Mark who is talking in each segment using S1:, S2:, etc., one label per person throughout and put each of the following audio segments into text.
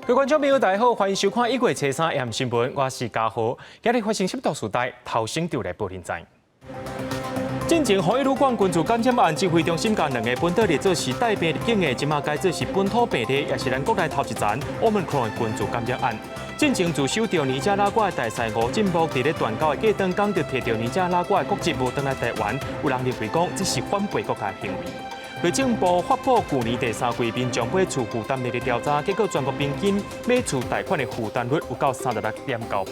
S1: 各位观众朋友，大家好，欢迎收看1月3日新闻，我是嘉豪。今日发生吸毒事代，头先就来报现在。进前防疫旅馆群聚感染案，指挥中心将2个本岛列做是带病入境的，即马改做是本土病例，也是咱国内头一站Omicron的群聚感染案。进前自首到尼加拉瓜的大赛吴进步，伫咧断交的过程中，就摕到尼加拉瓜的国籍，无返来台湾。有人认为讲这是反背国家的行为。内政部发布去年第3季民众买厝负担率的调查，结果全国平均买厝贷款的负担率有到36.9%。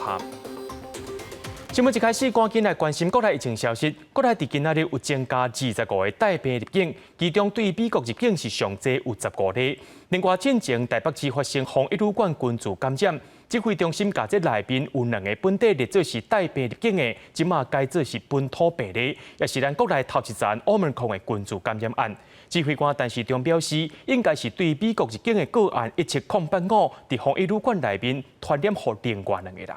S1: 新闻一开始，赶紧来关心国内疫情消息。国内伫今仔日有增加25个带病入境，其中对美国入境是上济有15例。另外，进前台北市发生防疫旅馆群聚感染，指挥中心甲这内面有2个本地列做是带病入境的，即马改做是本土病例，也是咱国内头一站Omicron的群聚感染案。指挥官陈时中表示，应该是对美国入境的个案17085，伫防疫旅馆内面传染给另外2个人。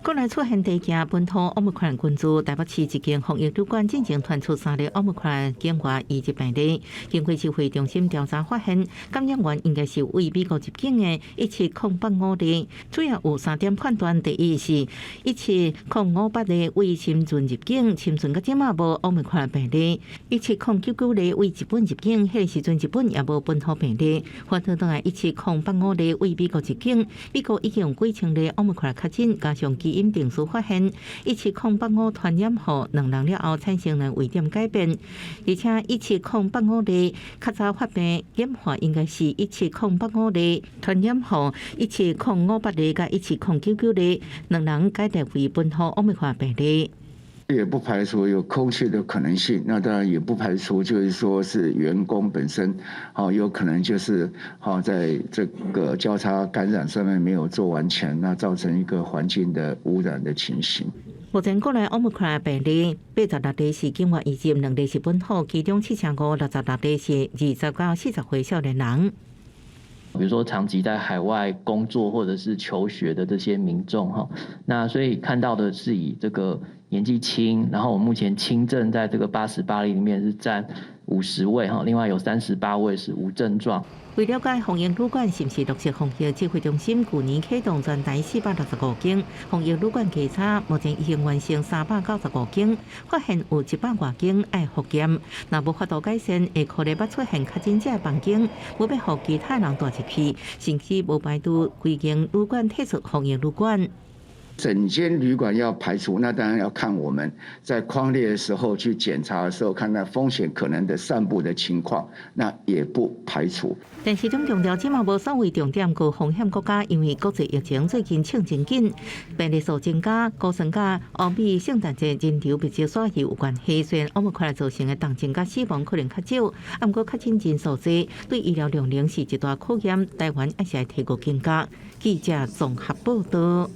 S2: 国内出现第一件本土Omicron群聚，台北市一间防疫旅馆进行传出3例Omicron境外移入病例。经过指挥中心调查发现，感染源应该是为美国入境的17085例。主要有3点判断：第一是17058例为深圳入境，深圳到即马无Omicron病例；17099例为日本入境，迄时阵日本也无本土病例。反倒倒来17085例为美国入境，美国已经有几千例Omicron确诊，加上基因定数发现17085传染后2人了后产生了微点改变，而且17085例较早发病演化应该是17085例传染后17058例甲17099例2人改列为本土Omicron病例。
S3: 也不排除有空气的可能性，那当然也不排除就是说是员工本身，有可能就是在这个交叉感染上面没有做完全，那造成一个环境的污染的情形。
S2: 目前国内Omicron病例86例是境外移入，2例是本土，其中7566例是20到40岁少年人。
S4: 比如说长期在海外工作或者是求学的这些民众那所以看到的是以这个年纪轻，然后我目前轻症在这个88例里面是占50位另外有38位是无症状。
S2: 为了解防疫旅馆是不是落实防疫，指挥中心去年启动全台465间防疫旅馆稽查，目前已经完成395间，发现有100多间爱复检。若无法度改善，会可能捌出现确诊者的房间，要互其他人住入去，甚至无排除规间旅馆退出防疫旅馆。
S3: 整间旅馆要排除，那当然要看我们在匡列的时候去检查的时候，看到风险可能的散布的情况，那也不排除。
S2: 但是总强调，即马无所谓重点高风险国家，因为国际疫情最近冲真紧，病例数增加，高升甲欧美圣诞节人流比较少有关系。虽然Omicron造成的重症甲死亡可能较少，不过确诊人数多，对医疗量能是一大考验。台湾还是要提高警觉。记者综合报道。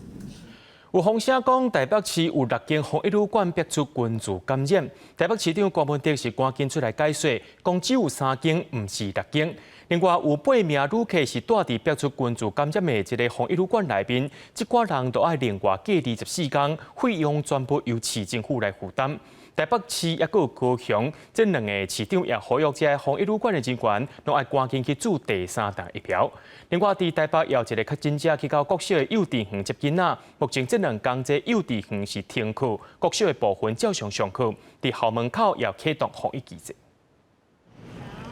S1: 有风声讲，台北市有6间防疫旅馆逼出群聚感染。台北市长郭文德是赶紧出来解说，讲只有3间，唔是6间。另外有8名旅客是住伫逼出群聚感染的一个防疫旅馆内面，这寡人都要另外隔24天，费用全部由市政府来负担。台北市也有高雄，这2个市长也呼吁这防疫旅馆的人员，拢要赶紧去注第3弹疫苗。另外，伫台北也有一个确诊者去到国小的幼稚园接囡仔，目前这2天这幼稚园是停课，国小的部分照常上课，伫校门口也启动防疫机制。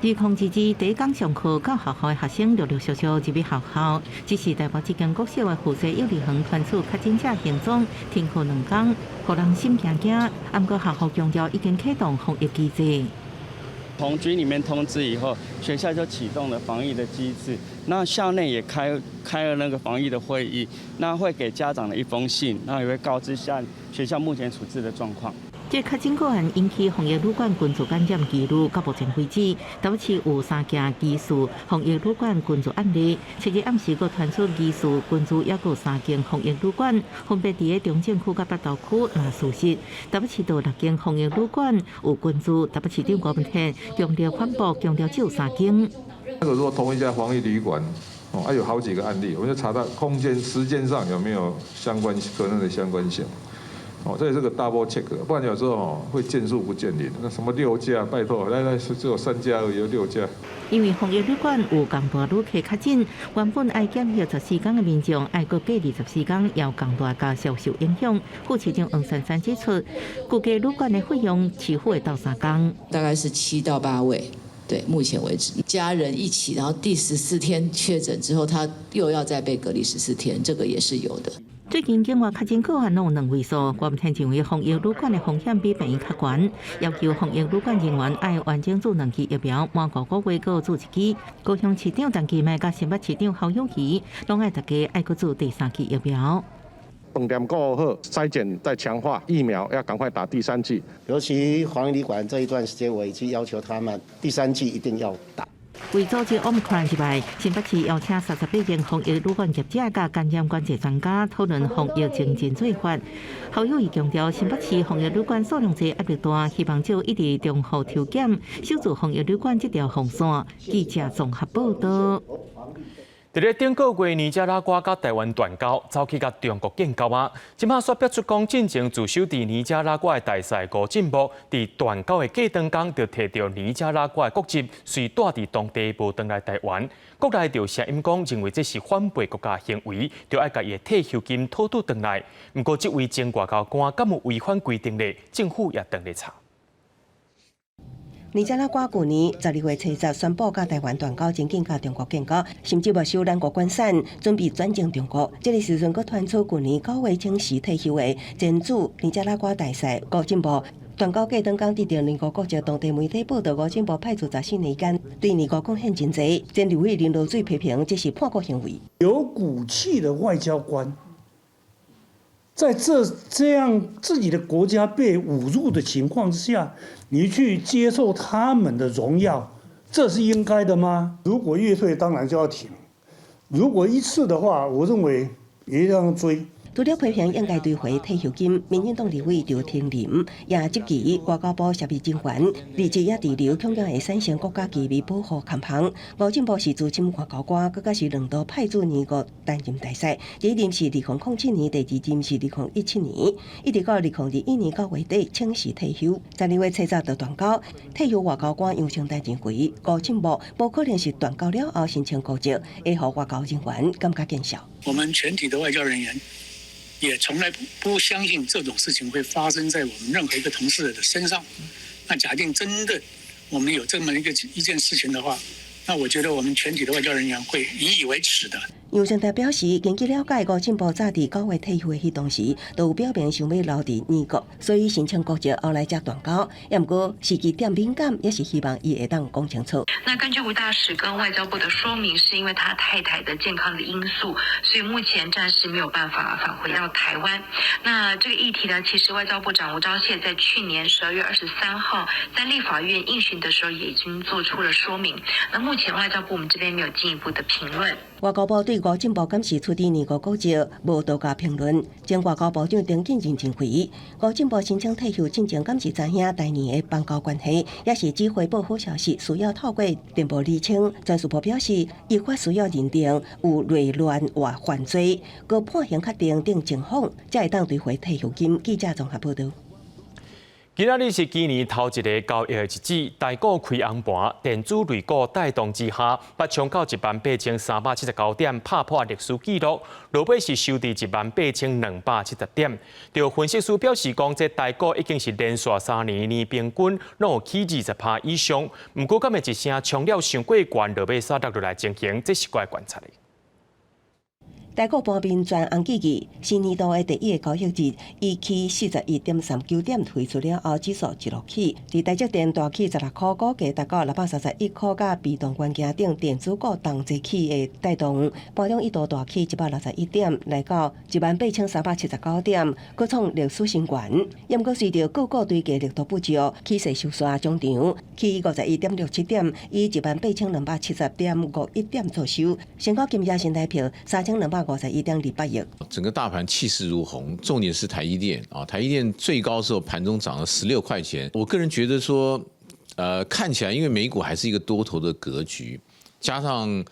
S2: 自控制第一天上课，到学校的学生陆陆续续入去学校。只是台北这间国小的负责幼儿园传出确诊者行踪，停课2天，互人心惊惊。不过学校强调已经启动防疫机制。
S5: 从局里面通知以后，学校就启动了防疫的机制。那校内也开了那个防疫的会议，那会给家长的一封信，然后也会告知学校目前处置的状况。
S2: 这确诊个案引起防疫旅馆群聚感染记录，到目前为止，台北市有3件疑似防疫旅馆群聚案例。7日暗时，佫传出疑似群聚，也有3间防疫旅馆，分别伫中正区甲北投区。若属实，台北市有6间防疫旅馆有群聚。台北市长郭文德强调反驳，强调只有3间。
S6: 如果同一家防疫旅馆，有好几个案例，我们就查到空间、时间上有没有可能的相关性。哦，这是个 double check， 不然有时候哦会见树不见林。那什么6架，拜托，来是只有3架而已，有6架。
S2: 因为防疫旅馆有更大旅客确诊，原本爱检疫14天的民众，爱过隔24天，要更大加销售影响。副市长黄珊珊指出，估计旅馆的费用起付会到3天，
S7: 大概是7到8位。对，目前为止，家人一起，然后第14天确诊之后，他又要再被隔离14天，这个也是有的。
S2: 最近境外确诊个案有2位数，我们听认为防疫旅馆的风险比病院较悬，要求防疫旅馆人员爱完整做2剂疫苗，满5个月各做1剂。高雄市长陈其迈甲新北市长侯友宜拢爱大家爱各做第3剂疫苗。
S8: 饭店过后筛检再强化，疫苗要赶快打第3剂。
S9: 尤其防疫旅馆这一段时间，我已经要求他们第3剂一定要打。
S2: 为阻止 Omicron 之外，新北市邀请38间防疫旅馆业者甲感染管制专家讨论防疫精进做法。侯友宜强调，新北市防疫旅馆数量多、压力大，希望就一直重复抽检，守住防疫旅馆这条防线。记者综合报道。
S1: 伫咧顶个月，尼加拉瓜甲台湾断交，走去甲中国建交啊！即马煞表出讲，进前驻守伫尼加拉瓜的大使吴进步，伫断交的过当天，就摕到尼加拉瓜的国籍，随带伫当地无回来台湾。国内就声音讲，认为这是反背国家行为，就爱甲伊的退休金讨倒回来。不过，这位前外交官敢有违反规定呢？政府也等咧查。
S10: 尼加拉瓜去年12月7日宣布甲台湾断交，前景甲中国建交，甚至没收咱国关产，准备转进中国。这个时阵，佫传出去年9月请辞退休的前驻尼加拉瓜大使吴进步。断交过当天得到联合国籍，当地媒体报道吴进步派出14年间，对美国贡献真济。前刘伟林落水批评这是叛国行为。
S11: 有骨气的外交官，在这样自己的国家被侮辱的情况之下，你去接受他们的荣耀，这是应该的吗？如果越退，当然就要停；如果1次的话，我认为也要追。
S10: 除了批评应该退回退休金，民进党立委刘天林也积极外交部协议人员，立即也伫留恐惊会产生国家机密保护看旁。吴进步是资深外交官，佮是2度派驻尼国担任大使。第一任是2007年，第2任是2017年，一直到2021年9月底请辞退休。12月7日就断交，退休外交官杨成代认为，吴进步无可能是断交了后申请国籍，会互外交人员感觉见笑。
S12: 我们全体的外交人员也从来不相信这种事情会发生在我们任何一个同事的身上。那假定真的我们有这么一件事情的话，那我觉得我们全体的外交人员会引以为耻的。
S10: 杨成泰表示，根据了解，吴进步早伫9月退休的迄当时，都有表明想要留伫尼国，所以申请国籍后来才断交。也不过时机点敏感，也是希望伊会当讲清楚。
S13: 那根据吴大使跟外交部的说明，是因为他太太的健康的因素，所以目前暂时没有办法返回到台湾。那这个议题呢，其实外交部长吴钊燮在去年12月23号在立法院应询的时候，也已经做出了说明。那目前外交部我们这边没有进一步的评论。
S10: 外交部对吴进步敢是出伫尼国国籍无多加评论。前外交部长陈建仁认为，吴进步申请退休进前敢是知影台年的邦交关系，也是指回报好消息需要透过电报厘清。专署部表示，依法需要认定有内乱或犯罪，搁判刑确定定情况，才会当退回退休金。记者综合报道。
S1: 今仔日是今年头一个交易的日子，台股开红盘，电子类股带动之下，北冲到18379点，打破历史纪录。落尾是收伫18270点。就分析师表示讲，这台股已经是连续3年年平均拢有起20%以上。不过，敢会一声冲了伤过悬，落尾杀落来情形，这是我的观察的。
S10: 台股盘面全红记记，新年度的第一个交易日，以起41.39点推出了后，指数一路起，伫台积电大起16块，股价达到631块，甲被动元件等电子股同齐起的带动，盘中一度大起161点，来到18379点，各创历史新高。也毋过随着个股堆价力度不足，起势收煞中场，起51.67点，以18270.51点作收，成交金额新台票3251.28亿。
S14: 整个大盘气势如虹，重点是台积电啊，台积电最高时候盘中涨了16块钱。我个人觉得说，看起来因为美股还是一个多头的格局，加上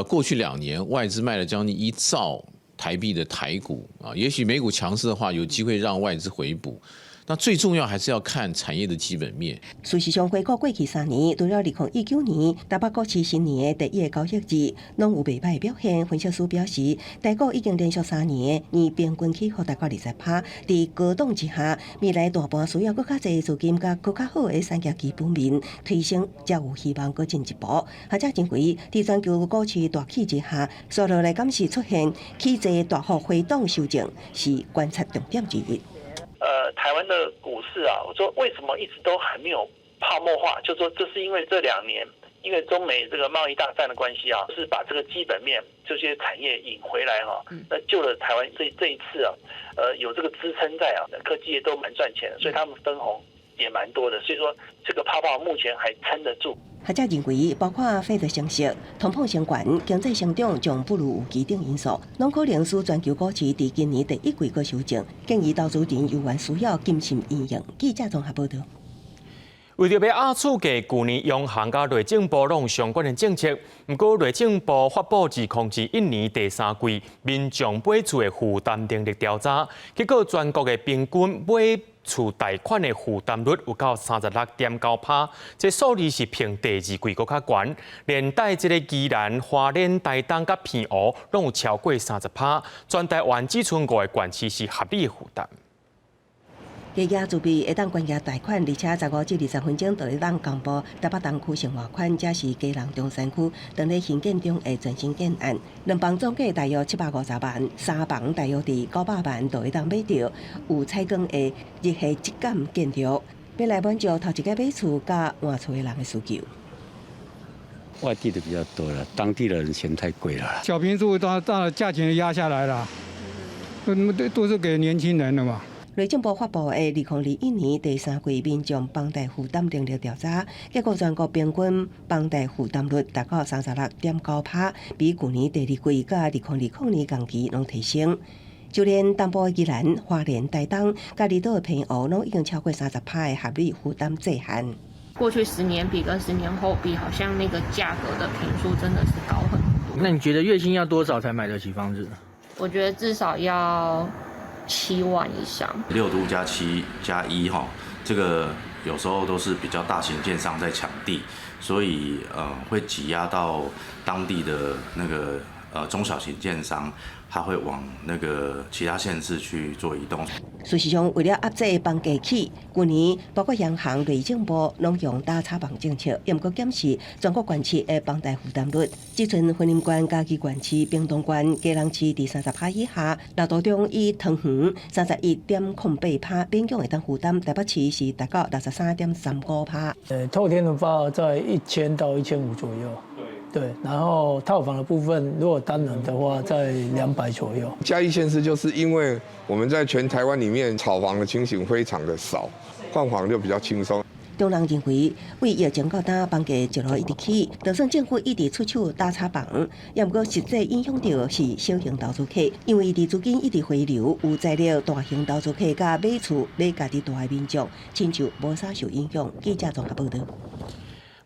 S14: 过去2年外资卖了将近1兆台币的台股啊，也许美股强势的话，有机会让外资回补。那最重要还是要看产业的基本面。
S10: 事实上，回顾过去3年，除了2019年台北股市新年的第一个交易日，拢有袂歹的表现。分析师表示，台股已经连续3年年平均起伏大概20%，伫高档之下，未来大盘需要更加侪资金甲更加好的产业基本面推升，才有希望更进一步。或者认为，伫全球股市大起之下，接落来敢是出现起势大幅回档修正，是观察重点之一。
S15: 台湾的股市啊，我说为什么一直都还没有泡沫化？就说这是因为这2年，因为中美这个贸易大战的关系啊，是把这个基本面这些产业引回来哈，那救了台湾这一次啊，有这个支撑在啊，科技业都蛮赚钱的，所以他们分红也蛮多的，所以说这个泡泡目前还撑得住。
S10: 学者认为，包括费的升息、通膨升悬、经济成长将不如预期等因素，拢可能使全球股市伫今年第一季个修正。建议投资人有缘需要谨慎应用。记者综合报道。
S1: 为着要压促价，去年央行甲内政部拢相关的政策，不过内政部发布2021年第3季民众买厝的负担能力调查，结果全国的平均买厝贷款的负担率有到36.9%，这数字是平第2季搁较悬，连带这个宜兰、花莲、台东甲澎湖拢有超过30%，全台湾只剩5个县市是合理的负担。
S10: 加压自备会当关押贷款，而且15至20分钟就会当公布台北东区生活款，这是基隆中山区当咧兴建中的全新建案，2房总价大约750万，3房大约伫900万就会当买到，有采光的日系质感建筑，要来满足头一个买厝甲换厝的人的需求。
S16: 外地的比较多了，当地的人嫌太贵了。
S17: 小平数到价钱压下来了，都是给年轻人的嘛。
S10: 内政部发布的2021年第3季民众房贷负担能力调查，结果全国平均房贷负担率达到36.9%，比去年第2季甲2020年同期拢提升。就连东部的宜兰、花莲、台东、甲离岛的澎湖，拢已经超过30%的合理负担界限。
S18: 过去10年比跟10年后比，好像那个价格的坪数真的是高很多。
S19: 那你觉得月薪要多少才买得起房子？
S18: 我觉得至少要7万以上。
S20: 6都加7加1哈，这个有时候都是比较大型建商在抢地，所以会挤压到当地的那个中小型建商，他会往那个其他县市去做移动。
S10: 事实上，为了压制房价起，去年包括央行、内政部拢用打炒房政策，也毋过检视全国县市的房贷负担率。即阵云林县、嘉义县市、屏东县、基隆市伫30%以下，六都中以桃园31.08%勉强会当负担，台北市是达到63.35%。
S21: 透天的话在1000到1500左右。对，然后套房的部分，如果单人的话，在200左右。
S22: 嘉义县市就是因为我们在全台湾里面炒房的情形非常的少，换房就比较轻松。
S10: 中人认为，为疫情到今房价一路一直起，就算政府一直出手打炒房，也毋过实际影响到是小型投资客，因为伫资金一直回流，有材料大型投资客甲买厝买家己大的民众，亲像无啥受影响。记者综合报道。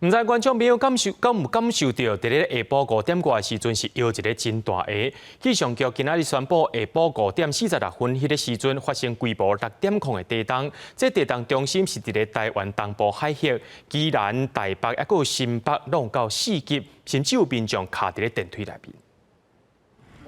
S1: 唔知观众朋友敢有感受到，伫咧下晡5点外时阵是摇一个真大下。气象局今仔日宣布，下晡5点46分迄个时阵发生规模6.0的地震。这地震中心是伫咧台湾东部海域，宜兰、台北还有新北拢到4级，甚至有民众卡伫咧电梯内面。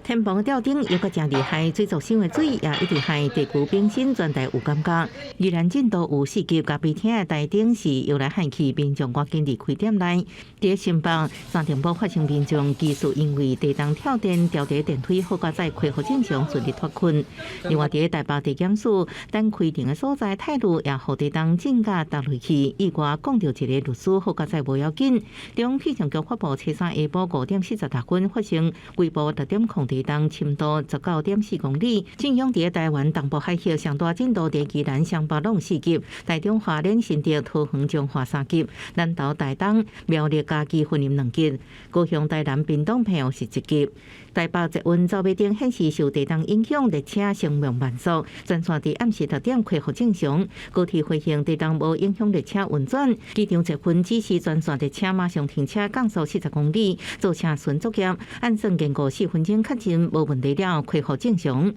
S2: 天棚吊顶又个真厉害，水族箱的水也一直害地区冰心全台有感觉。宜兰震度有4级，咖啡厅的台顶是又来害起民众赶紧离开店内。伫新北三重埔发生民众技术因为地动跳电掉伫电梯，好佳在恢复正常顺利脱困。另外伫台北地检署等开庭的所在态度也互地动震甲踏落去，意外讲到一个律师好佳在无要紧。中气象局发布初三下晡5点46分发生规模6.0地动，深度19.4公里，震央伫台湾东部海域，上大震度伫宜兰、双北拢4级，台中、花莲、新竹、桃园、彰化3级，南投、台东、苗栗、嘉义、云林2级，高雄、台南、屏东、澎湖是1级。台北捷运走马灯显示受地动影响，列车生命慢速，全线伫暗时6点恢复正常。高铁飞行地动无影响列车运转，机场捷运指示全线列车马上停车，降速40公里，造成顺作业，按算经过4分钟较真无问题了，恢复正常。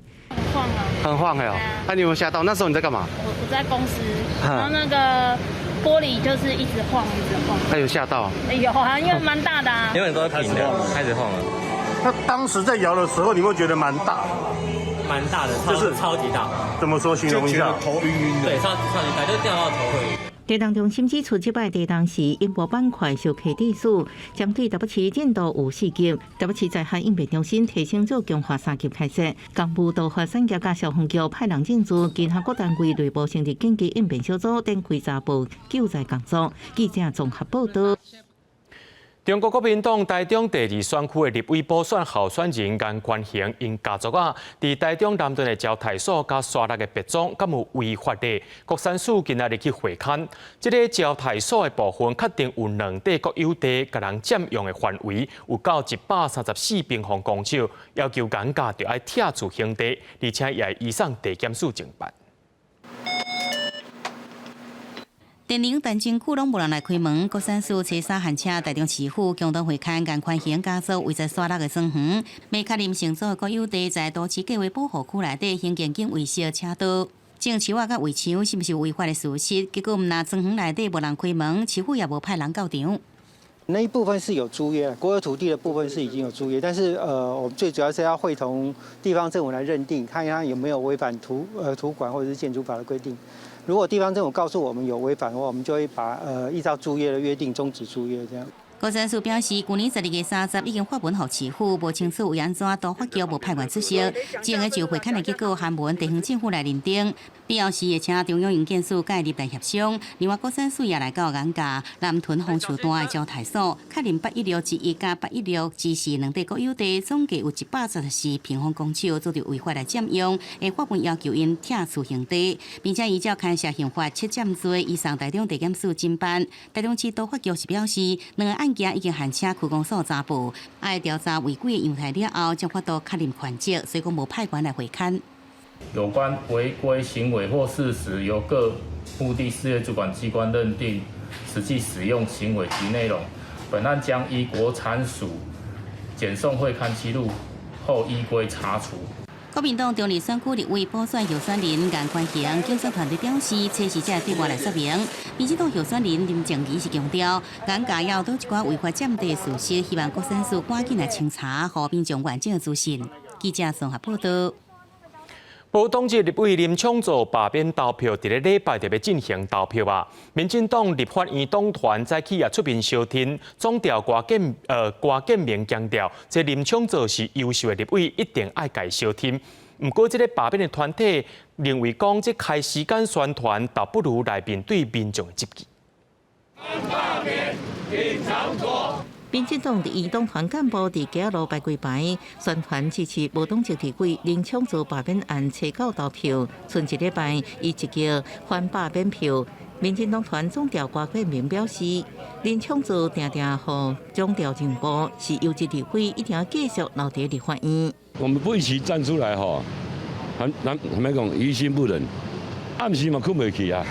S18: 晃啊！
S9: 很晃哎哦，那你有没有吓到？那时候你在干嘛？
S18: 我在公司，然后那个玻璃就是一直晃，一直晃。
S9: 那有吓到？
S18: 有啊，因为蛮大的啊。
S3: 因为都平的，开始晃了。
S9: 那当时在摇的时候，你会觉得蛮大？
S3: 蛮大的，
S9: 就是
S3: 超级大。
S9: 怎么说形容一下？
S3: 头晕晕的。对，超级大，就掉到头会。
S2: 地动中心指出，这摆地动是音波板块小溪地数，针对台北市震度有4级，台北市灾害应变中心提升做强化3级开设，公务都发产业甲消防局派人进驻，其他各单位内部成立紧急应变小组等开闸部救灾工作。记者综合报道。
S1: 中国国民党台中第2选区的立委补选候选人颜宽恒因家族伫台中南屯的招待所甲刷落的别庄，敢有违法的？国产署今仔日去会勘，这个招待所的部分确定有2地国有地，甲人占用的范围有到134平方公尺，要求颜家就要拆除兄弟，而且也移送地检署侦办。
S4: 电铃但真久拢无人来开门，国产署车衫hand车台中市府共同会勘颜宽恒家族位在沙鹿的庄园，要确认承租的国有地在都市计划保护区内底兴建紧维修车道。种树仔甲围墙是毋是有违法的事实？结果毋但庄园内底无人开门，市府也无派人到场。
S23: 那一部分是有租约，国有土地的部分是已经有租约，但是我们最主要是要会同地方政府来认定，看一下有没有违反土管或者是建筑法的规定。如果地方政府告诉我们有违反的话，我们就会把依照租约的约定终止租约这样。
S4: 国产署表示，去年12月30已经发文给市府，无清楚为安怎都法局无派员出席，只个就会勘的结果函文地方政府来认定。必要时会请中央营建署介入来协商。另外，国产署也来到颜家南屯红树段的招待所，确认81611加816只是2地国有地，总计有134平方公尺，做着违法来占用，会法文要求因拆除兄弟，并且依照牵涉刑法7占罪，移送台中地检署侦办。台中市都法局是表示，2个案件已经函车区公所查捕，爱调查违规的样态了后，将法度确认权责，所以讲无派员来会勘。
S24: 有关违规行为或事实，由各目的事业主管机关认定实际使用行为及内容，本案将依国产署检送会勘记录后依规查处。
S4: 国民党中立选区立委补选候选人颜宽恒竞选团队表示，车时才对外来说明，民进党候选人林静怡是强调，颜家要多一寡违法占地的事实，希望国产署赶紧来清查，和民众完整的资讯。记者综合报道。
S1: 无党籍立委林昌佐罢免投票，伫个礼拜就要进行投票啊！民进党立法院党团早起也出面相挺，总调郭建明强调，这林昌佐是优秀的立委，一定爱改相挺。不过，这个罢免的团体认为讲，这开时间宣传，倒不如来面对民众的质疑。
S25: 罢免林昌佐。
S2: 民进党第2党团干部伫街路摆柜牌，宣传支持无党籍立委林昌佐罢免案初到投票。剩一礼拜，伊一叫反罢免票。民进党团总调郭建明表示，林昌佐定定互总调进步，是优质立委，一定要继续留伫立法院。
S26: 我们不一起站出来吼，还没讲于心不忍，暗时嘛困不起啊，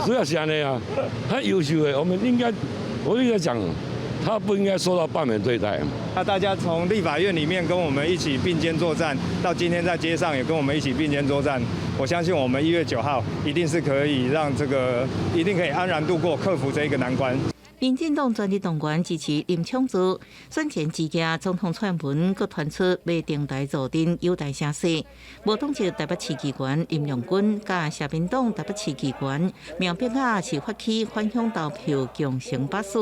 S26: 主要是安尼啊，他优秀的，我应该讲。他不应该受到罢免对待。
S27: 那大家从立法院里面跟我们一起并肩作战，到今天在街上也跟我们一起并肩作战。我相信我们1月9号一定是可以让一定可以安然度过，克服这一个难关。
S2: 民进党全力动员支持林昌佐，选前之夜，总统蔡英文阁传出要定台坐镇优待城市。无党籍台北市议员林良君甲社民党台北市议员苗碧雅是发起反向投票强行巴士。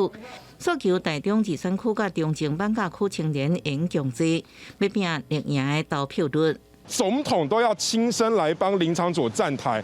S2: 诉求台中2选区甲中正板甲区青年应强制，要拼立赢的投票率。
S28: 总统都要亲身来帮林昌佐站台，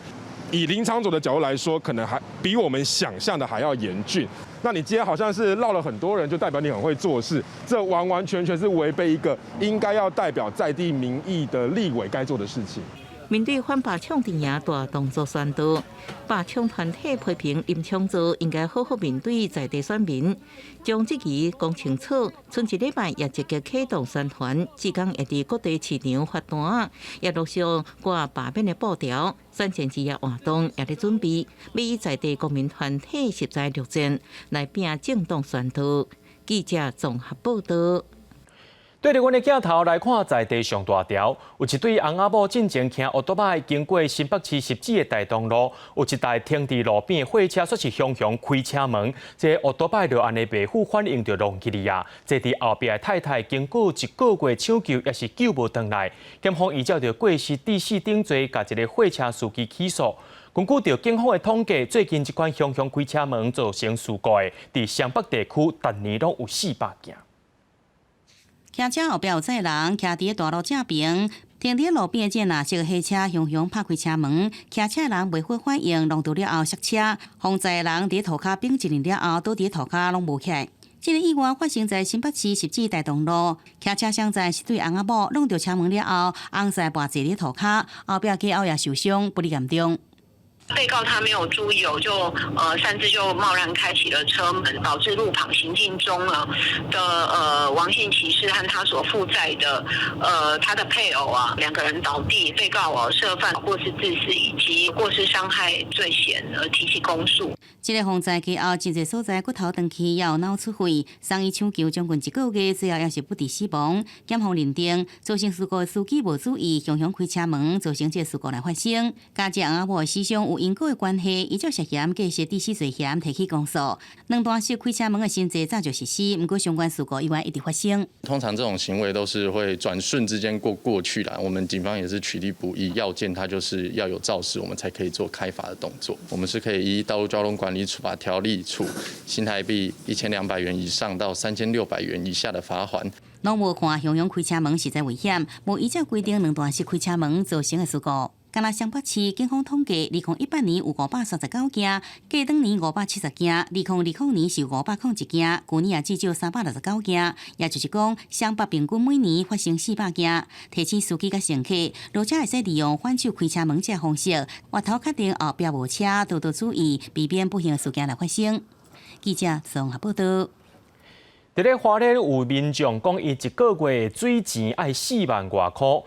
S28: 以林昌佐的角度来说，可能还比我们想象的还要严峻。那你今天好像是绕了很多人，就代表你很会做事，这完完全全是违背一个应该要代表在地民意的立委该做的事情。
S2: 面对反罢抢镇压大动作宣导，罢抢团体批评林昌佐应该好好面对在地选民，将这期讲清楚。剩一礼拜也积极启动宣传，至今会伫各地市场发单，也陆续挂罢免的布条。选前之夜活动也在准备，要以在地国民团体实在陆战来拼政党宣导。记者综合报道。
S1: 对着阮的镜头来看，在地上大条，有一对翁仔某进前骑奥多摆经过新北市十指的大东路，有一台停伫路边的货车说是雄雄开车门，这奥多摆就安尼袂负反应就弄去哩啊！这伫后壁的太太经过1个月抢救，也是救无回来，检方依照着过失致死定罪，甲一个货车司机起诉。根据着警方的统计，最近一款雄雄开车门造成事故的，伫湘北地区，逐年拢有400件。
S4: 骑车后壁有载人，徛伫大路正边，停伫路边的这蓝色的黑车雄雄拍开车门，骑车的人袂好反应，弄到了后刹车，防载的人伫涂骹并一轮了后，倒伫涂骹拢无起来。这个意外发生在新北市十指大东路，骑车上载是对翁仔某弄到车门了后，翁婿跋坐伫涂骹，后壁家后也受伤，不哩严重。
S5: 被告他没有注意擅自就贸然开启了车门，导致路旁行进中的王姓骑士和他所负载的他的配偶2个人倒地，被告涉犯过失致死以及过失伤害罪嫌而提起公诉。
S4: 这个防载家后真侪所在骨头断去，也有脑出血，送医抢救将近1个月，最后也是不治死亡。检方认定造成事故的司机无注意雄雄开车门，造成这事故来发生。加这翁仔某的死伤有因果的关系，依照涉嫌过失致死罪嫌提起公诉。两段式开车门的性质早就实施，不过相关事故意外一直发生。
S6: 通常这种行为都是会转瞬之间过去啦。我们警方也是取缔不易，要件它就是要有肇事，我们才可以做开罚的动作。我们是可以依道路交通管理处罚条例处新台币1200元以上到3600元以下的罚款。
S4: 拢无看雄雄开车门实在危险，无依照规定两段式开车门造成的事故。干那湘北市警方统计，2018年有539件，过当年570件，2020年是501件，去年也只有369件，也就是讲，湘北平均每年发生400件。提醒司机甲乘客，落车会使利用反手开车门这方式，回头确定后壁无车，多多注意，避免不幸的事件来发生。记者综合报道。
S1: 伫咧花莲有民众讲，伊1个月的水钱要4万外箍，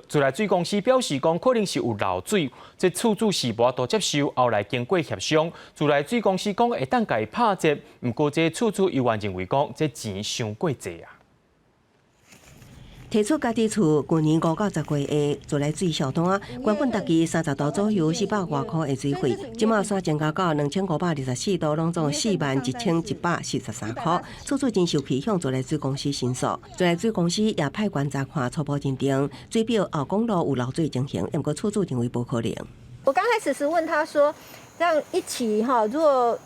S1: 自来水公司表示讲，可能是有漏水，这厝主是无都接受，后来经过协商，自来水公司讲会当家拍折，不过这厝主依然认为讲，这钱伤过济啊。
S10: 提出家己厝去年5到10月的自来水小单，原本大期30度左右400外块的水费，即马3增加到2524度，拢总41143块。厝主真受气，向自来水公司申诉，自来水公司也派员查看，初步认定水表后公路有漏水情形，不过厝主认为不可能。
S7: 我刚开始是问他说，这样一起如果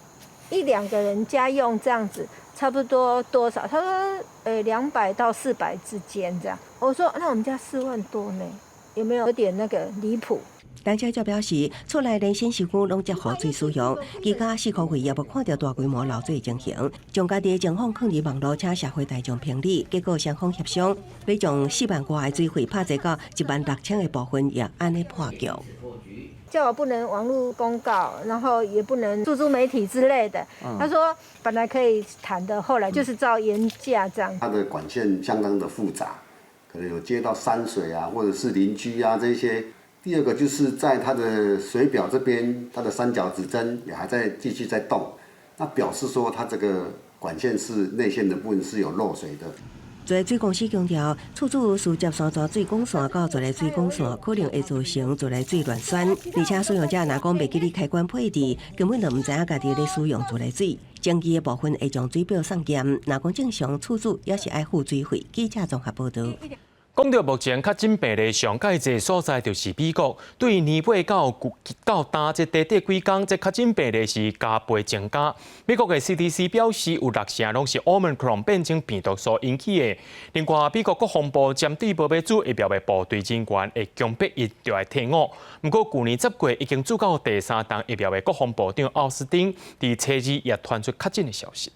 S7: 1-2个人家用这样子。差不多多少？他说，200到400之间这样。我说，那我们家4万多呢，有没有点那个离谱？当家就表示，厝内连洗手间拢接河水使用，其他4个月也无看到大规模漏水情形，将家己的情况放伫网络请社会大众评理，结果双方协商，要将4万块的水费拍折到16000的部分，也安尼破局。叫我不能网络公告，然后也不能诉诸媒体之类的。他说本来可以谈的，后来就是照原价这样。
S8: 它的管线相当的复杂，可能有接到山水啊，或者是邻居啊这些。第二个就是在它的水表这边，它的三角指针也还在继续在动，那表示说它这个管线是内线的部分是有漏水的。自来水公司强调，厝主输接3段水管线到自来水管线，可能会造成自来水乱栓，而且使用者若讲袂记哩开关配置，根本就唔知影家己咧使用自来水。争议的部分会将水表送检，若讲正常，厝主也是爱付水费。记者综合报道。
S1: 讲到目前较真病例上介济所在，就是美国。对年尾到今这短短几天，这较真病例是加倍增加。美国的 CDC 表示，有60%拢是 Omicron 变种病毒所引起的。另外，美国国防部针对保密组疫苗的部队人员会强迫伊就来退伍。不过，去年10月已经注到第3档疫苗的国防部长奥斯汀，伫初二也传出确诊的消息。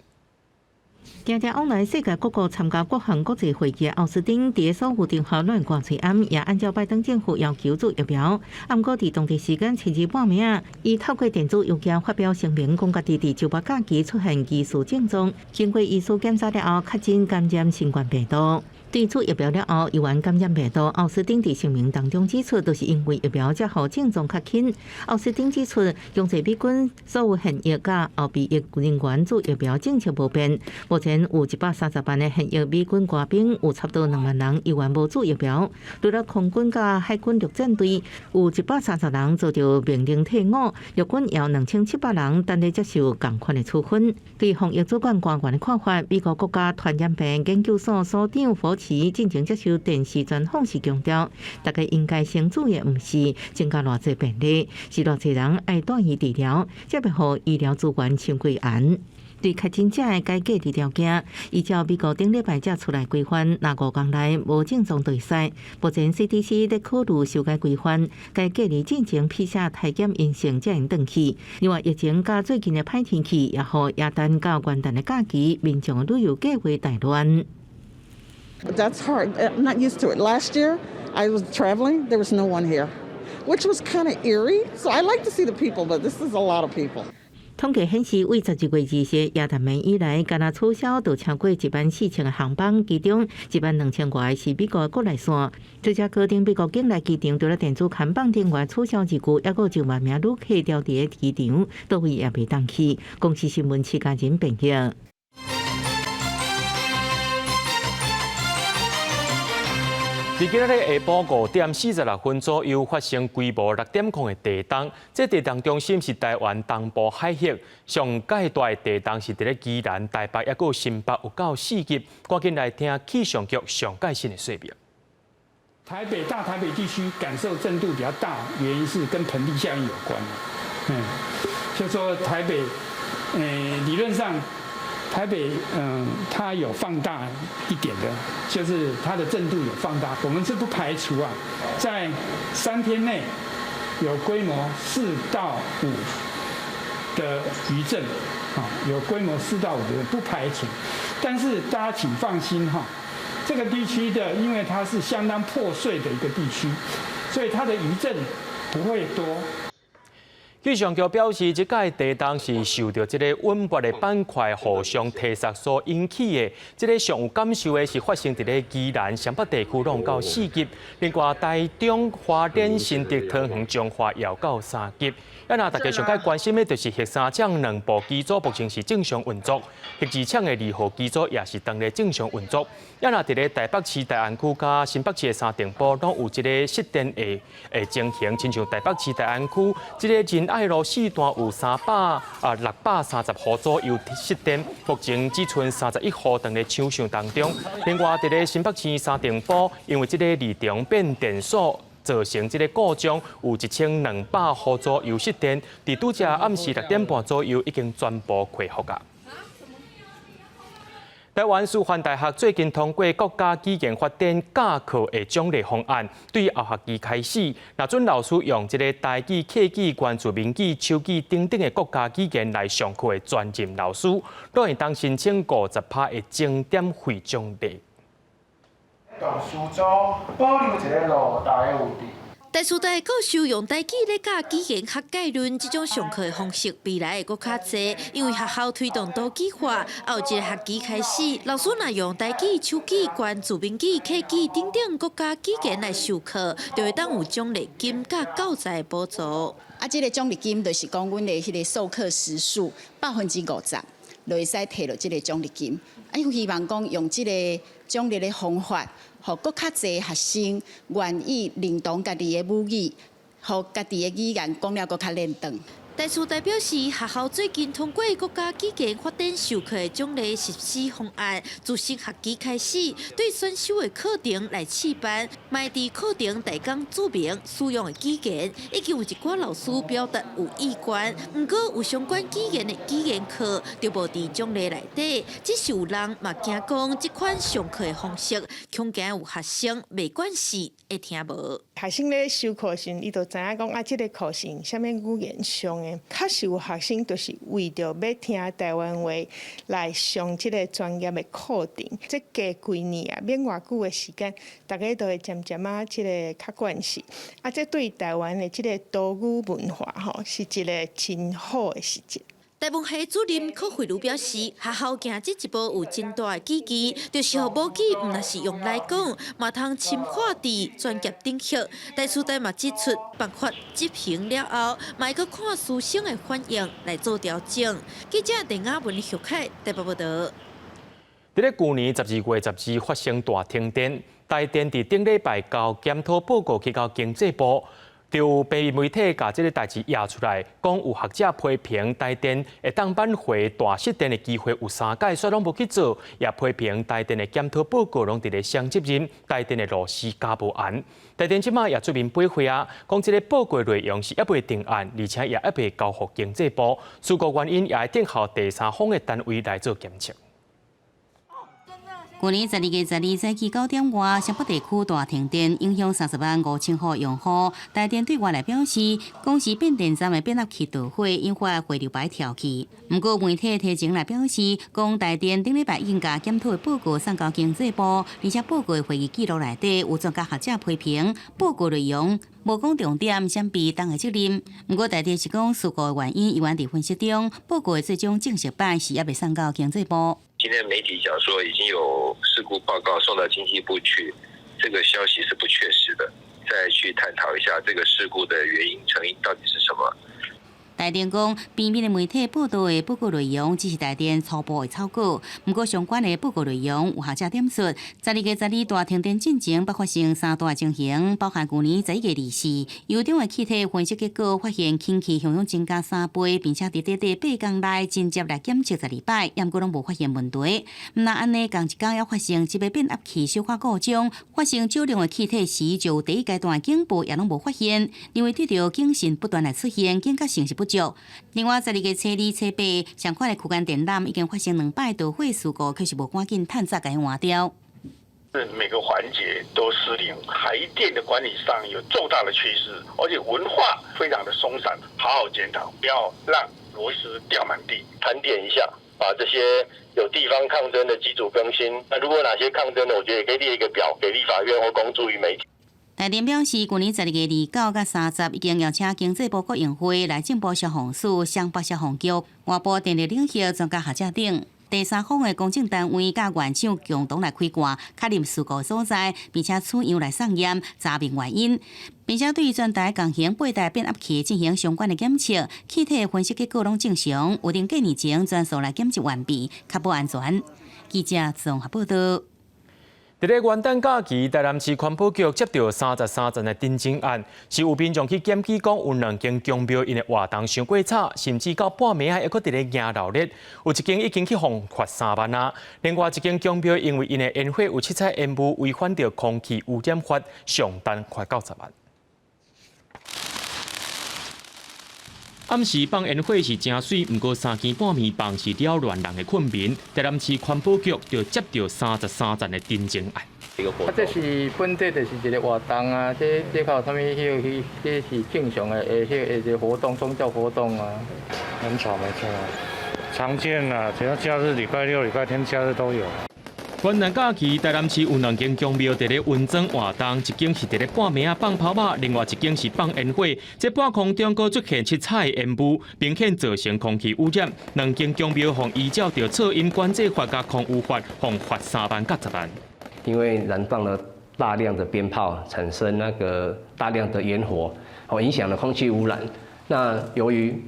S2: 常常往来世界各国参加各项国际会议的奥斯汀，伫所有电话乱挂嘴暗，也按照拜登政府要求做疫苗。不过，伫当地时间星期半暝，伊透过电子邮件发表声明，讲家己伫周末假期出现疑似症状，经过医师检查了后，确诊感染新冠病毒。对此疫苗了后，有关感染病毒，奥斯汀伫声明当中指出，都是因为疫苗才互症状较轻。奥斯汀指出，强制美军所有现役甲后备役人员注疫苗政策无变。目前有130万的现役美军官兵，有差不多2万人依然无注疫苗。除了空军甲海军陆战队有130人遭到命令退伍，陆军也有2700人等咧接受同款的处分。对防疫主管官员的看法，美国国家传染病研究所所长福奇进行接受电视专访时强调，大家应该先注意，唔是增加偌济病例，是偌济人爱带医治疗，才袂互医疗资源伤过严。对确诊者的该隔离条件，依照美国顶礼拜才出来规范，若5天内无症状就使。目前 CDC 在考虑修改规范，该隔离进行PCR体检阴性才能回去。另外，疫情加最近的歹天气，也互耶诞到元旦的假期，民众的旅游计划大乱。
S11: That's hard. I'm not used to it. Last year, I was traveling. There was no one here, which was kind of eerie. So I like to see the people, but this is a lot of people.
S2: 统计显示，为12月20日耶诞节以来，敢若取消就超过14000个航班，其中12000外是美国的国内线。这只确定美国境内机场除了电子看板顶外取消之余，还有1万名旅客调伫机场，倒位也未当去。公司新闻持家人评价。
S1: 在今日下晡5点46分左右发生规模6.0的地震，这地震中心是台湾东部海域，上界大的地震是伫咧宜兰、台北，也有新北有到4级。赶紧来听气象局上界新的说明。
S12: 大台北地区感受震度比较大，原因是跟盆地效应有关就说台北，理论上。台北，它有放大一点的，就是它的震度有放大。我们是不排除在3天内有规模4到5的余震，有规模4到5的不排除。但是大家请放心这个地区的，因为它是相当破碎的一个地区，所以它的余震不会多。
S1: 气象局表示，这届地震是受到这个温薄的板块互相踢杀所引起的。这个上有感受的是发生在咧宜兰、湘北地区，拢到4级；另外，台中、花莲、新竹、桃园、彰化也到3级。那大家上界关心的就是核3厂2部机组目前是正常运作，核2厂的2号机组也是当咧正常运作。那伫咧台北市大安区甲新北市的3电部，拢有一个熄电的情形，亲像台北市大安区这个仁爱路4段有630户左右熄电，目前只剩31户当咧抢修当中。另外，伫咧新北市3电部，因为这个离中变电所。造成这个故障，有1200户左右熄电，伫拄则暗时6点半左右已经全部恢复啊。台湾师范大学最近通过国家语言发展教课的奖励方案，对后学期开始，若准老师用这个台语、客语、原住民语、手语等等的国家语言来上课的专任老师，都会当申请50%的精点费奖励。
S13: 教师组保留一个落台的余地。
S14: 台师大教授用台语咧教语言学概论，这种上课的方式未来会搁较侪，因为学校推动多语化，有一个学期开始，老师若用台语、手语、原住民语、客语等等国家语言来授课，就会当有奖励金甲教材补助。
S15: 这个奖励金就是讲，阮的迄个授课时数50%，就会使摕到这个奖励金。又希望讲用这个奖励的方法，互搁较侪学生愿意认同家己的母语，互家己的语言讲了搁较认同。
S14: 台师大表示，学校最近通过国家语言发展授课的奖励实施方案，自新学期开始，对选修的课程来试办，卖伫课程大纲注明使用的语言，已经有一寡老师表达有意愿，不过有相关语言的语言课就无伫奖励内底。只是有人嘛惊讲，这款上课的方式，恐惊有学生袂管事会听无。
S16: 学生咧修课时，伊就知影讲这个课是啥物语言上的。确实有学生就是为着要听台湾话来上这个专业的课程。这加几年免偌久的时间，大家都会渐渐这个较惯习。这对台湾的这个多语文化是一个真好的事情。
S14: 台湾系主任柯惠如表示，学校行这一步有真大的契机，就是互武器毋若是用来讲，嘛通深化伫专业领域。台师大嘛指出，办法执行了后，嘛会去看师生的反应来做调整。记者陈雅文、徐凯台北报道。
S1: 伫咧去年12月12日发生大停电，台电伫顶礼拜交检讨报告去到经济部。就被媒体把这个代志压出来，讲有学者批评台电会当挽回大失电的机会有3届，却拢无去做，也批评台电的检讨报告拢伫咧双责任，台电的螺丝加无安。台电即马也出面驳回啊，讲这个报告内容是还未定案，而且也还未交付经济部，事故原因也会等候第三方的单位来做检测。
S4: 去年12月12日早起9点外，湘北地区大停电，影响30万5千户用户。台电对外来表示，讲是变电站的变压器导火，引发回流排跳起。不过媒体提前来表示，讲台电顶礼拜已经把检讨的报告送交经济部，而且报告的会议记录内底有专家学者批评报告内容。无讲重点，闪避当的责任。不过台电是讲事故的原因，依然伫分析中。报告的最终正式版是还未送到经济部。
S3: 今天媒体讲说已经有事故报告送到经济部去，这个消息是不确实的。再去探讨一下这个事故的原因成因到底是什么。
S4: 台电讲，边面的媒体报道的报告内容只是台电初步的草稿，不过相关的报告内容有学者点出，12月12日大停电进程，发生3大情形，包含去年11月24，油中的气体分析结果发现氢气向量增加3倍，并且伫8天内直接来检测12摆，也过拢无发现问题。那安尼，同一天要发生一个变压器小可故障，发生少量的气体时，就第一阶段警报也拢无发现，因为对着警讯不断来出现，警觉性是不足。另外，12月初2、初8，相关的区间电缆已经发生2摆导火事故，可是无赶紧探查，甲伊换掉。
S9: 每个环节都失灵，台电的管理上有重大的缺失，而且文化非常的松散，好好检讨，不要让螺丝掉满地。
S17: 盘点一下，把这些有地方抗争的机组更新。那如果哪些抗争的，我觉得也可以列一个表给立法院或公诸于媒体。
S4: 台电表示，去年12月29到30已经邀请经济部国营会、内政部消防署、湘北消防局、外部电力领域专家学者等第三方的公证单位甲原厂共同来开挂，确认事故所在，并且取样来送验，查明原因，并且对全台共型8台变压器进行相关的检测，气体分析结果拢正常，有定过年前全数来检测完毕，确保安全。记者综合报道。
S1: 伫咧元旦假期，台南市环保局接到33件的定情案，是有民众去检举讲有2间公庙因的活动伤过吵，甚至到半暝还佫伫咧迎闹热，有一间已经去罚款3万啊。另外一间公庙因为因的烟火有七彩烟雾违反着空气污染法，上单快90万。暗时放烟火是真水，不过3更半暝放是扰乱人的困眠。台南市环保局就接到33件的定情案。
S18: 这是本地就是一个活动啊，这靠什么这是正常的一个活动，宗教活动啊。
S19: 很吵没错，常见啦，只要假日、礼拜六、礼拜天假日都有。
S1: 元旦假期，台南市有2间公庙伫咧温庄活动，一间是伫咧半暝放炮马，另外一间是放烟火。这半空中阁出现七彩烟雾，明显造成空气污染。2间公庙互依照着噪音管制法甲空污法，互罚3万甲10万。
S20: 因为燃放了大量的鞭炮，产生那个大量的烟火，影响了空气污染。那由于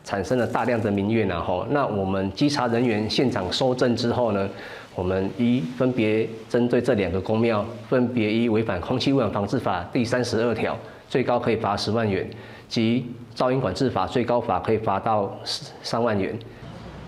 S20: 产生了大量的民怨那我们稽查人员现场收证之后呢，我们分别针对这2个公庙，分别依违反空气污染防治法第32条，最高可以罚10万元，及噪音管制法最高罚可以罚到3万元。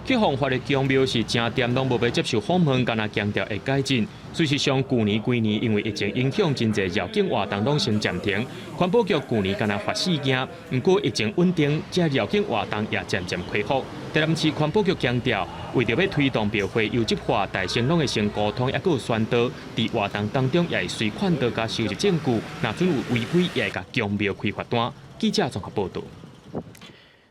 S1: 去奉法的公庙是正店拢无要接受访问，敢若强调会改进。事实上，去年因为疫情影响，真侪绕境活动拢先暂停。环保局去年敢若罚4件，不过疫情稳定，这绕境活动也渐渐恢复。台南市环保局强调，为着要推动庙会优质化，大城拢会先沟通，也有宣导，伫活动当中也会随款到甲收集证据，若准有违规，也会甲公庙开罚单。记者综合报道。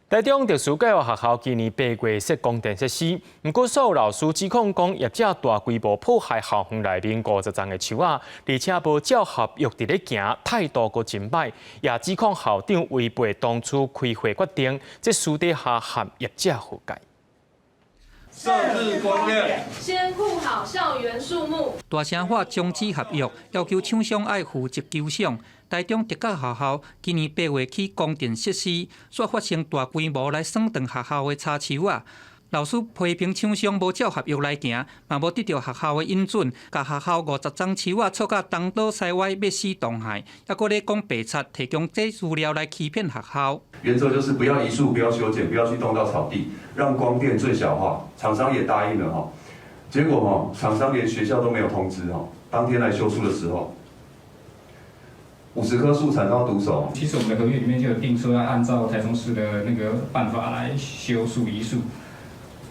S1: 台中特殊教育学校今年8月设供电设施，不过所有老师指控讲业者大规模破坏校园内面50丛的树啊，而且无照合约伫咧行，态度阁真歹，也指控校长违背当初开会决定，即私底下和业者和解。
S21: 设置光电，先顾好校园树木。大声话终止合约，要求厂商爱负责求偿。台中特教学校今年8月起供电设施，却发生大规模来损断学校的插树啊。老师批评厂商无照合约来行，嘛无得到学校的允准，甲学校50丛树啊错甲东倒西歪，灭死动害，还阁咧讲白贼提供这资料来欺骗学校。
S22: 原则就是不要移树，不要修剪，不要去动到草地，让光电最小化。厂商也答应了哈，结果哈，厂商连学校都没有通知哈，当天来修树的时候。50棵树砍到毒手。
S23: 其实我们的合约里面就有定说要按照台中市的那个办法来修树移树。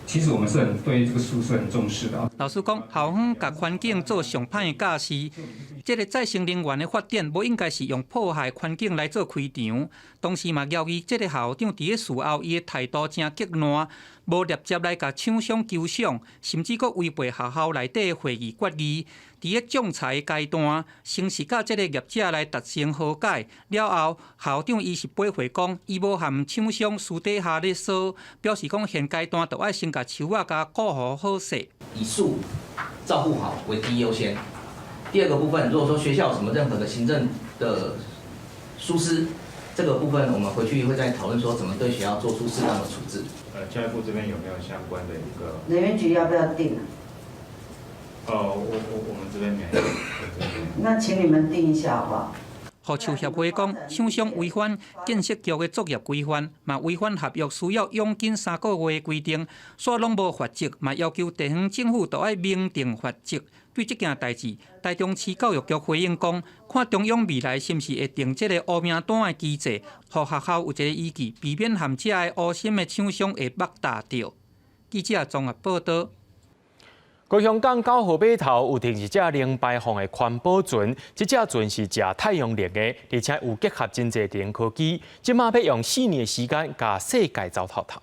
S23: 其实我们是对这个树是很重视的。老师讲，校方甲环境做上歹的架势，这个再生能源的发展，无应该是用破坏环境来做开场。同时嘛，要求这个校长伫咧事后，伊的态度真极端，无立即来甲厂商求偿，甚至阁违背学校内底的会议决议。伫咧仲裁阶段，先是甲这个业者来达成和解，了后校长伊是驳回讲，伊无含厂商私底下咧说，表示讲现阶段就要先甲树啊甲顾好好势，
S24: 以树照顾好为第一优先。第二个部分，如果说学校有什么任何的行政的疏失，这个部分我们回去会再讨论说怎么对学校做出适当的处置。
S25: 教育部这边有没有相关的一个？
S26: 能源局要不要定？
S25: 我们这边没有。
S26: 那请你们定一下好不好？
S21: 互树协会讲，厂商违反建设局的作业规范，嘛违反合约需要佣金3个月的规定，煞拢无罚则，嘛要求地方政府都要明定罚则。对这件代志，台中市教育局回应讲，看中央未来是毋是会定这个乌名单的机制，互学校有一个依据，避免含这个乌心的厂商会擘大着。记者综合报道。
S1: 高雄港9号码头有停一只零排放的环保船，这只船是食太阳能的，而且有结合真侪零科技，即马要用4年的时间，甲世界走透透。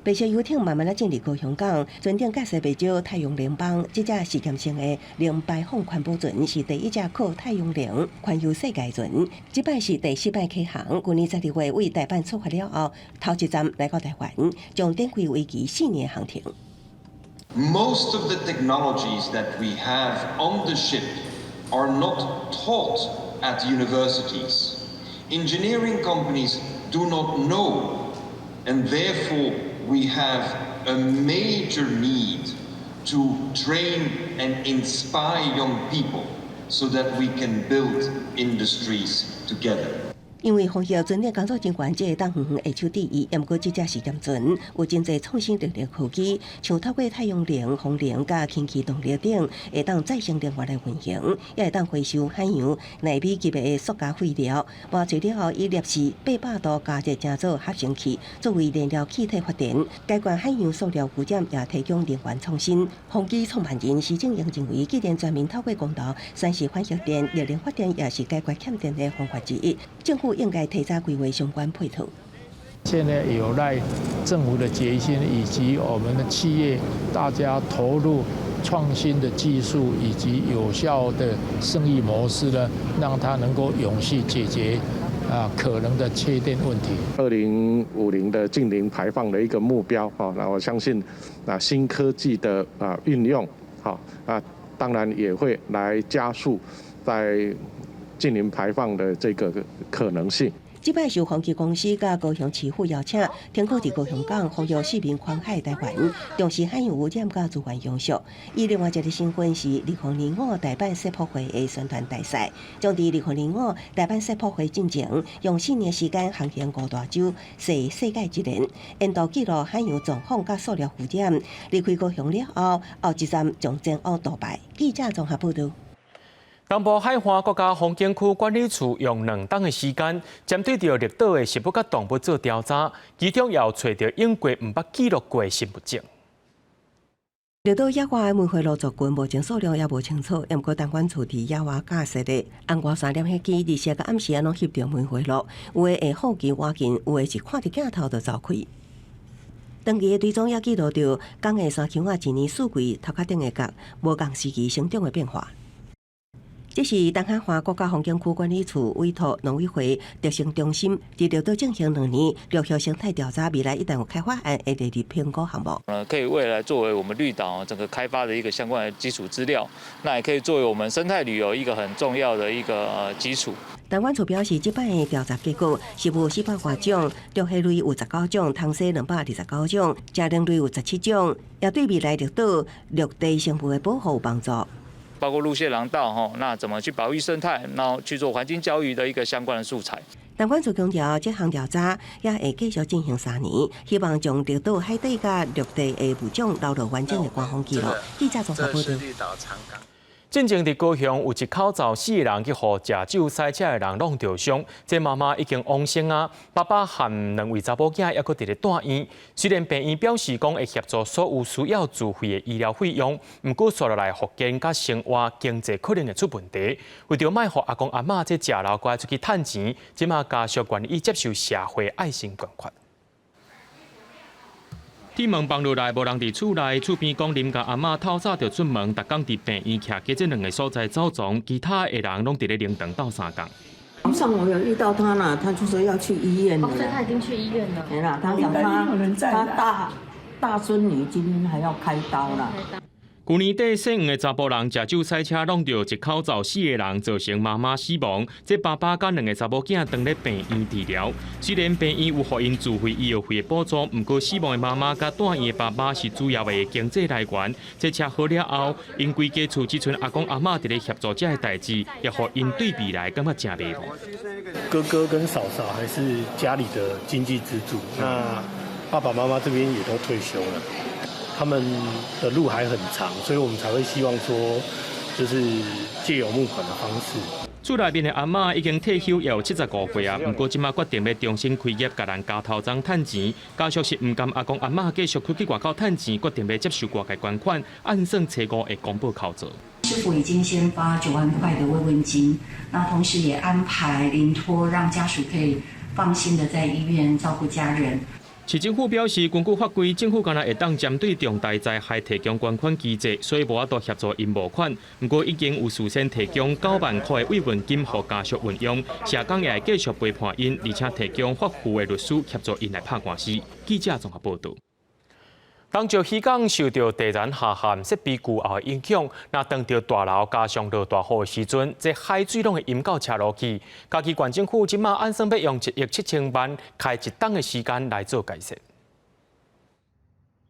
S10: 白色游艇慢慢进入高雄港，船顶驾驶袂少太阳能板。这只实验性的零排放环保船是第一只靠太阳能环游世界船，这摆是第10摆启航。去年12月为台湾出发了后，头一站来到台湾，将展开为期4年航程。
S27: Most of the technologies that we have on the ship are not taught at universities. Engineering companies do not know, and therefore we have a major need to train and inspire young people so that we can build industries together.
S10: 因为风险船顶工作真悬，这会当远远下手第一。不过这只实验船有真侪创新能力科技，像透过太阳能、风能加氢气动力等，会当再生能源来运行，也会当回收海洋内米级别的塑胶废料，挖取了后以摄氏800度加热成做合成气，作为燃料气体发电。解决海洋塑料污染，也提供能源创新。风机创办人施正英认为，既然全面透过公道，算是反核电、热能发电，也是解决欠电的方法之一。政府应该提早规划相关配套。
S28: 现在有赖政府的决心，以及我们的企业大家投入创新的技术以及有效的生意模式呢，让它能够永续解决可能的缺电问题。
S29: 2050的净零排放的一个目标那我相信新科技的运用当然也会来加速在净零排放的这个可能性。
S10: 这摆受航机公司甲高雄市府邀请，停靠伫高雄港，呼吁市民宽海台湾，重视海洋污染甲资源永续。伊另外一个身份是2025台版世博会的宣传大赛，将伫2025台版世博会进前，用4年时间航行5大洲，世界一年，沿途记录海洋状况甲塑料污染。离开高雄了后，后一站将前往杜拜。记者综合报道。
S1: 东部海岸国家风景区管理处用2天的时间，针对着绿岛的食物甲动物做调查，其中也有找到英国毋捌记录过的新物种。
S10: 绿岛野外的梅花鹿族群目前数量也无清楚，不过东管处伫野外架设的红外3点迄机，日时甲暗时拢翕到梅花鹿，有的会好奇挖近，有的是看到镜头就走开。当期的追踪也记录到，港的山丘一年四季头壳顶的角无同时期生长的变化。这是东海岸国家风景区管理处委托农委会特生中心伫绿岛进行2年陆续生态调查，未来一旦有开发案会列入评估项目。
S2: 可以未来作为我们绿岛整个开发的一个相关的基础资料，那也可以作为我们生态旅游一个很重要的一个基础。
S10: 东管处表示，这摆的调查结果是有400多种，陆蟹类有19种，塘蟹229种，嘉陵类有17种，也对未来绿岛陆地生物的保护有帮助。
S2: 包括陆蟹廊道那怎么去保育生态，然后去做环境教育的一个相关的素材。
S10: 东管处强调，这项调查也会继续进行3年，希望将绿岛海底甲陆地的物种留落完整的官方记录。记者综合报道。
S1: 进前伫高雄有一口罩4个人去互食酒赛车的人弄着伤，这妈妈已经往生啊，爸爸和2位查某囝还佫伫咧住院。虽然病院表示讲会协助所有需要自费的医疗费用，不过接落来复健甲生活经济可能会出问题。为着卖互阿公阿嬷这食老乖出去趁钱，即马家属愿意接受社会爱心捐款。天门放落来，无人伫厝内，厝边讲林家阿嬷透早就出门，逐工伫病院徛过这2个所在走踪，其他的人拢伫咧灵堂斗3工。
S26: 早上我有遇到他呢，他就说要去医院了。
S5: 所以他已经去医院了。
S26: 对啦，他讲他大孙女今天还要开刀了。
S1: 去年底，姓黄的查甫人食酒赛车弄到一口罩4个人，造成妈妈死亡。这爸爸甲2个查某囝当咧病院治疗。虽然病院有互因自费医药费的补助，不过死亡的妈妈甲住院的爸爸是主要的经济来源。这车好了后，因规家厝只剩阿公阿嬷伫咧协助这个代志，也互因对未来感觉真迷茫。
S6: 哥哥跟嫂嫂还是家里的经济支柱，那爸爸妈妈这边也都退休了。他们的路还很长，所以我们才会希望说，就是借由募款的方式。
S1: 厝内面的阿嬷已经退休也有75岁啊，不过即马决定要重新开业，甲人家头章趁钱。家属是唔甘阿公阿嬷继续出去外口趁钱，决定要接受外界捐款，按算初5的公布考做。
S7: 师傅已经先发9万块的慰问金，那同时也安排临托，让家属可以放心的在医院照顾家人。
S1: 市政府表示，根据法规，政府敢若会当针对重大灾害提供捐款机制，所以无法度协助因募款。不过已经有事先提供9万块的慰问金予家属运用，社工也会继续陪伴因，而且提供法扶的律师协助因来拍官司。记者综合报道。当石渔港受到地层下陷设备旧后的影响，那当着大楼加上落大雨的时阵，这海水拢会淹到车路去。嘉义县政府即马按算要用1亿7千万开1档的时间来做改善。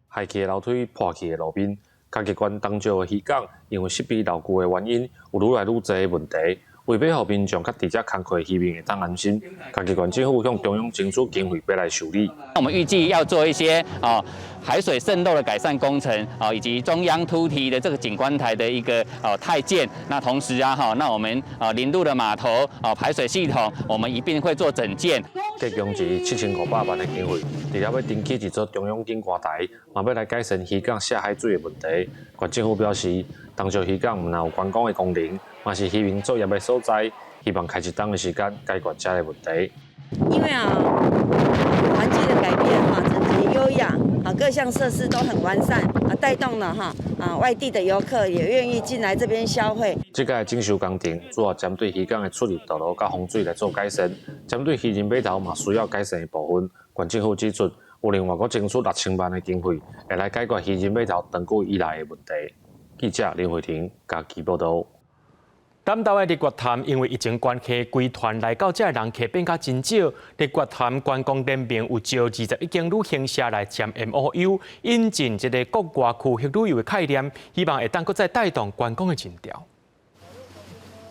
S8: 海基的楼梯破去的路面，嘉义县东石的渔港因为设备老旧的原因，有愈来愈侪问题。为要让民众甲伫遮工课渔民会当安心，嘉义县政府向中央争取经费要来修理。
S11: 我们预计要做一些海水渗漏的改善工程以及中央凸堤的这个景观台的一个汰建。那同时那我们林路的码头排水系统，我们一并会做整建。
S8: 提供1亿7500万的经费，除了要登记一座中央景观台，嘛要来改善渔港下海水的问题。县政府表示，东石渔港唔有观光的功能，嘛是渔民作业的所在，希望开1档的时间解决这个问题。
S12: 因为环境的改变整洁优雅各项设施都很完善带动了外地的游客也愿意进来这边消费。
S8: 这届整修工程主要针对渔港的出入道路甲风水来做改善，针对渔人码头嘛需要改善的部分，县政府指出有另外搁争取6千万的经费，会来解决渔人码头长久以来的问题。记者林慧婷嘉义报道。南投的日月潭因为疫情关系，规团来到这人客变较真少。日月潭观光联盟有招21间旅行社来签 MOU， 引进一个国外区域旅游的概念，希望会当再带动观光的情调。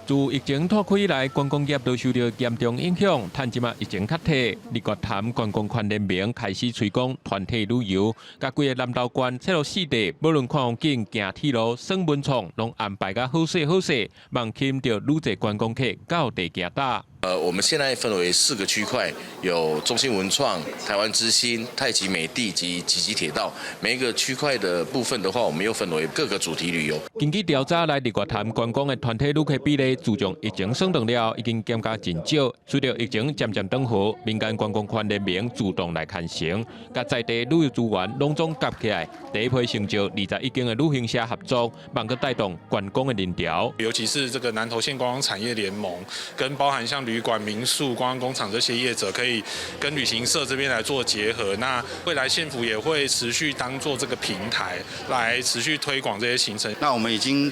S8: 自疫情拓开以来，观光业都受到严重影响。但即马疫情较退，日月潭观光圈联盟开始推广团体旅游，甲规个南投县七路四地，无论看风景、行铁路、耍文创，拢安排甲好势好势，望吸引到愈侪观光客到地行搭。
S3: 我们现在分为4个区块，有中信文创、台湾之星、太极美地及集集铁道。每一个区块的部分的话，我们又分为各个主题旅游。
S4: 根据调查，来日月潭观光的团体旅客比例，自从疫情升长了，已经减加真少。随着疫情渐渐缓和，民间观光圈联名主动来牵成，甲在地旅游资源拢总夹起来，第一批成就21间的旅行社合作，帮佮带动观光的人潮。
S5: 尤其是这个南投县观光产业联盟，跟包含像旅馆、民宿、观光工厂这些业者，可以跟旅行社这边来做结合。那未来县府也会持续当做这个平台，来持续推广这些行程。
S9: 那我们已经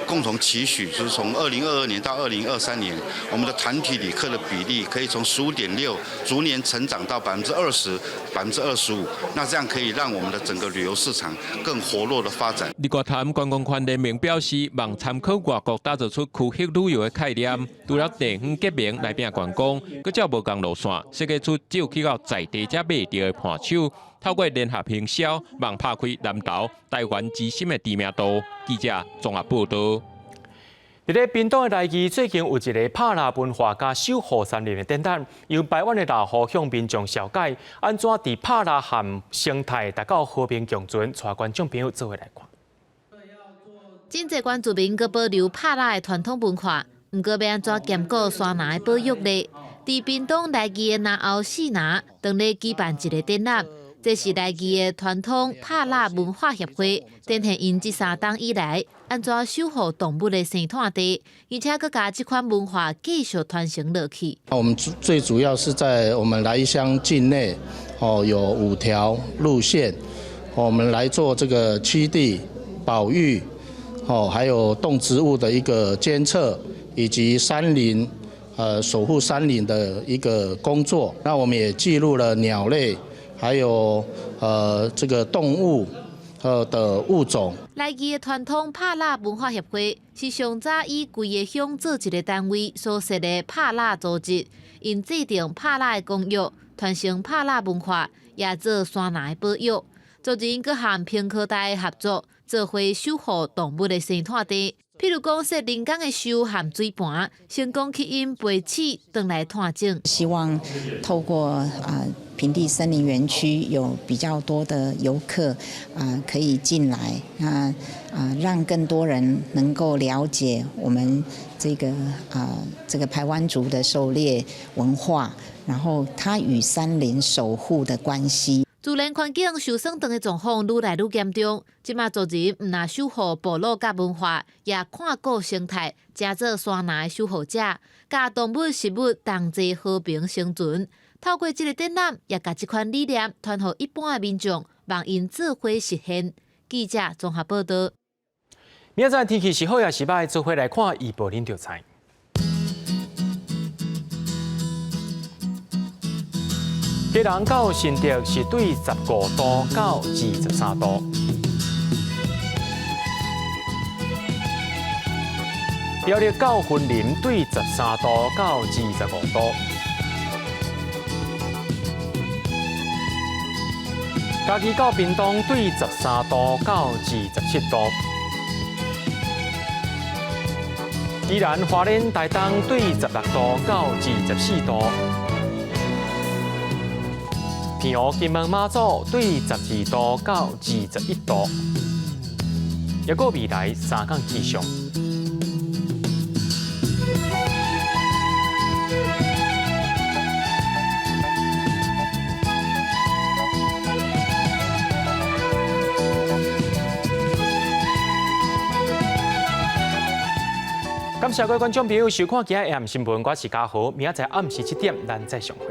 S9: 共同期许，就是从2022年到2023年，我们的团体旅客的比例可以从15.6逐年成长到20%、25%。那这样可以让我们的整个旅游市场更活络的发展。
S4: 日月潭观光圈联名表示，望参考外国打造出区域旅游的概念，除了地方结名来拼观光，佮照无共路线，设计出只有去到在地才买到的伴手。透过联合行销，望拍开南投、台湾之心的知名度。记者综合报道。
S1: 伫咧屏东的台基，最近有一个帕拉文化加守护山林的展览，由台湾的大户向民众小解，安怎伫帕拉含生态达到和平共存，带观众朋友做伙来看。
S13: 真侪原住民佮保留帕拉的传统文化，毋过要安怎兼顾山林的保育呢？伫屏东台基的南后四拿，当咧举办一个展览。这是台基的传统帕拉文化协会，展现因这3冬以来安怎守护动物的生态地，而且佮把这款文化继续传承落去。
S14: 我们最主要是在我们来乡境内，有5条路线，我们来做这个栖地保育，还有动植物的一个监测，以及山林守护山林的一个工作。那我们也记录了鸟类。还有这个动物的物种。
S13: 来基的传统帕拉文化协会是上早以规个乡做一个单位所设的帕拉组织，因制定帕拉的公约，传承帕拉文化，也做山林的保育。昨日佮和平科大合作，做伙守护动物的生态地。譬如讲，说人工的树和水盘，成功吸引飞鼠回来探景。
S15: 希望透过平地森林园区有比较多的游客可以进来，让更多人能够了解我们这个排湾族的狩猎文化，然后它与山林守护的关系。
S13: 自然环境受损长的状况愈来愈严重，即马族人毋但守护部落甲文化，也看顾生态，加做山林的守护者，甲动物食物同齐和平生存。透过这个展览，也甲这款理念传予一般的民众，望因做伙实现。记者综合报道。
S1: 明仔天气是好也是歹，做伙来看预报恁就知。基隆到新竹是对15度到23度，苗栗到云林对13度到25度，嘉义到屏东对13度到27度，宜兰花莲台东对16度到24度。平湖、金门、马祖对12度到21度，还有未来3天气象。感谢各位观众朋友收看今日AM新闻，我是嘉豪，明仔载暗时7点咱再相会。